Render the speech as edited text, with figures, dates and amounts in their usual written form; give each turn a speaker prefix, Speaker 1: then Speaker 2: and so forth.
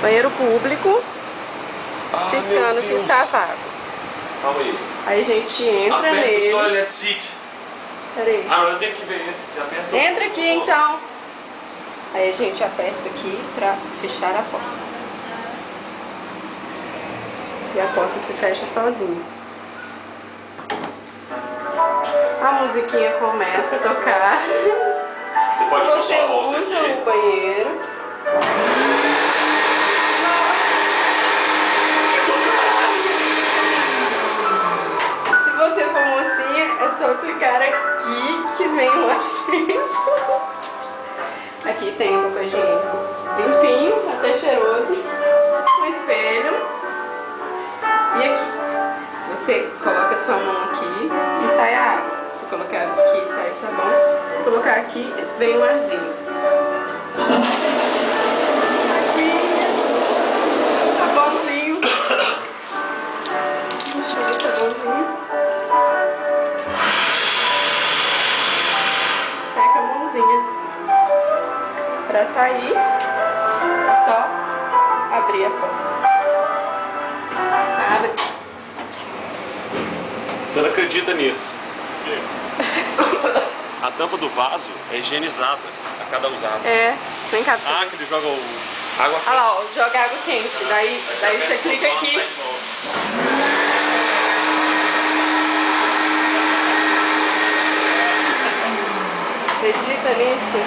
Speaker 1: Banheiro público,
Speaker 2: Ah,
Speaker 1: piscando
Speaker 2: meu
Speaker 1: que
Speaker 2: Deus.
Speaker 1: está vago.
Speaker 2: Calma aí.
Speaker 1: Aí a gente entra
Speaker 2: Aperta o
Speaker 1: nele.
Speaker 2: toilet seat.
Speaker 1: Peraí.
Speaker 2: Ah, mas eu tenho que ver esse. Você aperta.
Speaker 1: Entra aqui então. Aí a gente aperta aqui pra fechar a porta. E a porta se fecha sozinha. A musiquinha começa a tocar.
Speaker 2: Você pode usar
Speaker 1: Você
Speaker 2: sua bolsa
Speaker 1: usa
Speaker 2: aqui.
Speaker 1: o banheiro. Se você for mocinha, é só clicar aqui que vem o assento. Aqui tem um papel higiênico limpinho, até cheiroso, um espelho. E aqui, você coloca sua mão aqui e sai a água. Se colocar aqui, sai o sabão. Se colocar aqui, vem o arzinho. Aqui, sabãozinho. Deixa eu ver o sabãozinho. Seca a mãozinha. Pra sair, é só abrir a porta. Abre.
Speaker 2: Você não acredita nisso? A tampa do vaso é higienizada a cada usada.
Speaker 1: É, vem cá.
Speaker 2: Ah, que ele joga água
Speaker 1: Olha lá, ó, joga água quente. Daí você clica aqui. Acredita nisso?